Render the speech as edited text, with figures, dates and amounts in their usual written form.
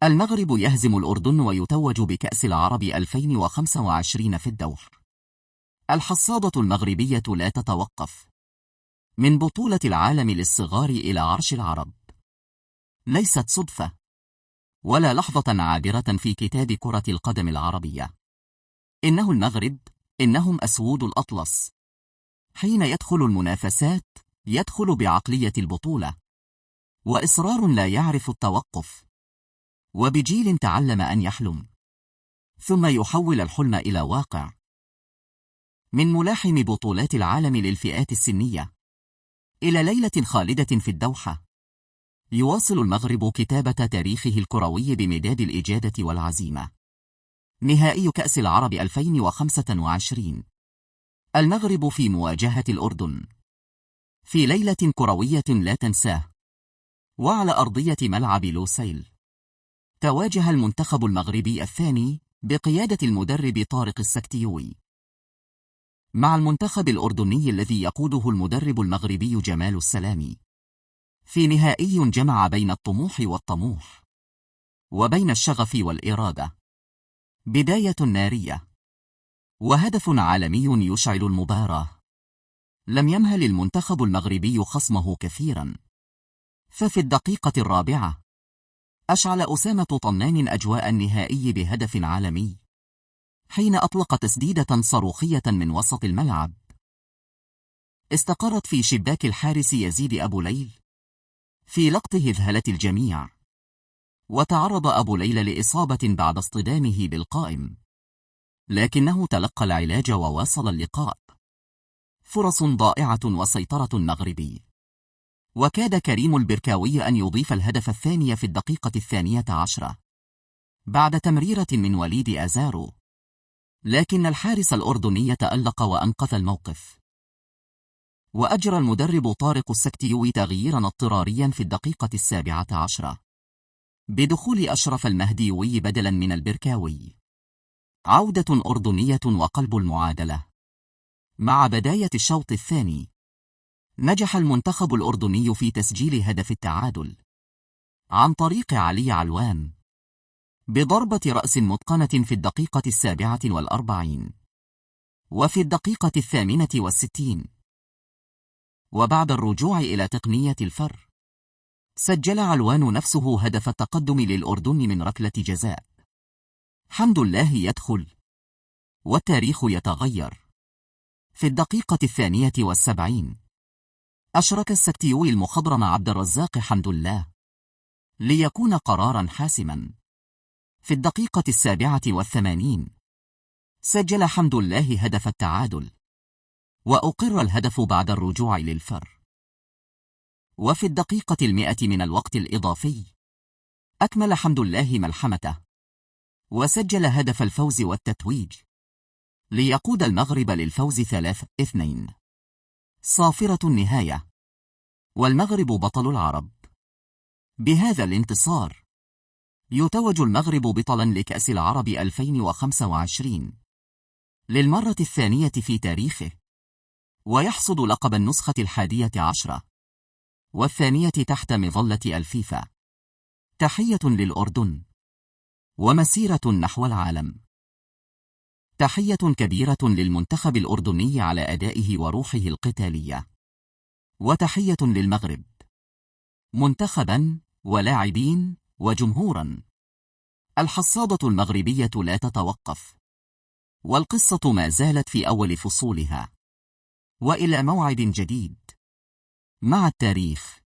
المغرب يهزم الأردن ويتوج بكأس العرب 2025 في الدوحة. الحصادة المغربية لا تتوقف. من بطولة العالم للصغار إلى عرش العرب. ليست صدفة ولا لحظة عابرة في كتاب كرة القدم العربية. إنه المغرب، إنهم أسود الأطلس. حين يدخل المنافسات يدخل بعقلية البطولة وإصرار لا يعرف التوقف، وبجيل تعلم أن يحلم ثم يحول الحلم إلى واقع. من ملاحم بطولات العالم للفئات السنية إلى ليلة خالدة في الدوحة، يواصل المغرب كتابة تاريخه الكروي بمداد الإجادة والعزيمة. نهائي كأس العرب 2025. المغرب في مواجهة الأردن في ليلة كروية لا تنساه، وعلى أرضية ملعب لوسيل. تواجه المنتخب المغربي الثاني بقيادة المدرب طارق السكتيوي مع المنتخب الأردني الذي يقوده المدرب المغربي جمال السلامي، في نهائي جمع بين الطموح والطموح وبين الشغف والإرادة. بداية نارية وهدف عالمي يشعل المباراة. لم يمهل المنتخب المغربي خصمه كثيرا، ففي الدقيقة الرابعة أشعل أسامة طنان أجواء النهائي بهدف عالمي، حين أطلق تسديدة صاروخية من وسط الملعب استقرت في شباك الحارس يزيد أبو ليل. في لقطه ذهلت الجميع، وتعرض أبو ليل لإصابة بعد اصطدامه بالقائم، لكنه تلقى العلاج وواصل اللقاء. فرص ضائعة وسيطرة المغربي، وكاد كريم البركاوي أن يضيف الهدف الثاني في الدقيقة 12 بعد تمريرة من وليد أزارو، لكن الحارس الأردني تألق وأنقذ الموقف. وأجرى المدرب طارق السكتيوي تغييرا اضطراريا في الدقيقة 17 بدخول أشرف المهديوي بدلا من البركاوي. عودة أردنية وقلب المعادلة. مع بداية الشوط الثاني نجح المنتخب الأردني في تسجيل هدف التعادل عن طريق علي علوان بضربة رأس متقنة في الدقيقة 47 وفي الدقيقة 68. وبعد الرجوع إلى تقنية الفر سجل علوان نفسه هدف التقدم للأردن من ركلة جزاء. حمد الله يدخل والتاريخ يتغير. في الدقيقة 72 أشرك السكتيوي المخضرم عبد الرزاق حمد الله ليكون قرارا حاسما. في الدقيقة 87 سجل حمد الله هدف التعادل، وأقر الهدف بعد الرجوع للفر. وفي الدقيقة 100 من الوقت الإضافي أكمل حمد الله ملحمته وسجل هدف الفوز والتتويج ليقود المغرب للفوز 3-2. صافرة النهاية، والمغرب بطل العرب. بهذا الانتصار يتوج المغرب بطلا لكأس العرب 2025 للمرة الثانية في تاريخه، ويحصد لقب النسخة 11 والثانية تحت مظلة الفيفا. تحية للأردن ومسيرة نحو العالم. تحية كبيرة للمنتخب الأردني على أدائه وروحه القتالية. وتحية للمغرب منتخبا ولاعبين وجمهورا. الحصادة المغربية لا تتوقف، والقصة ما زالت في أول فصولها. وإلى موعد جديد مع التاريخ.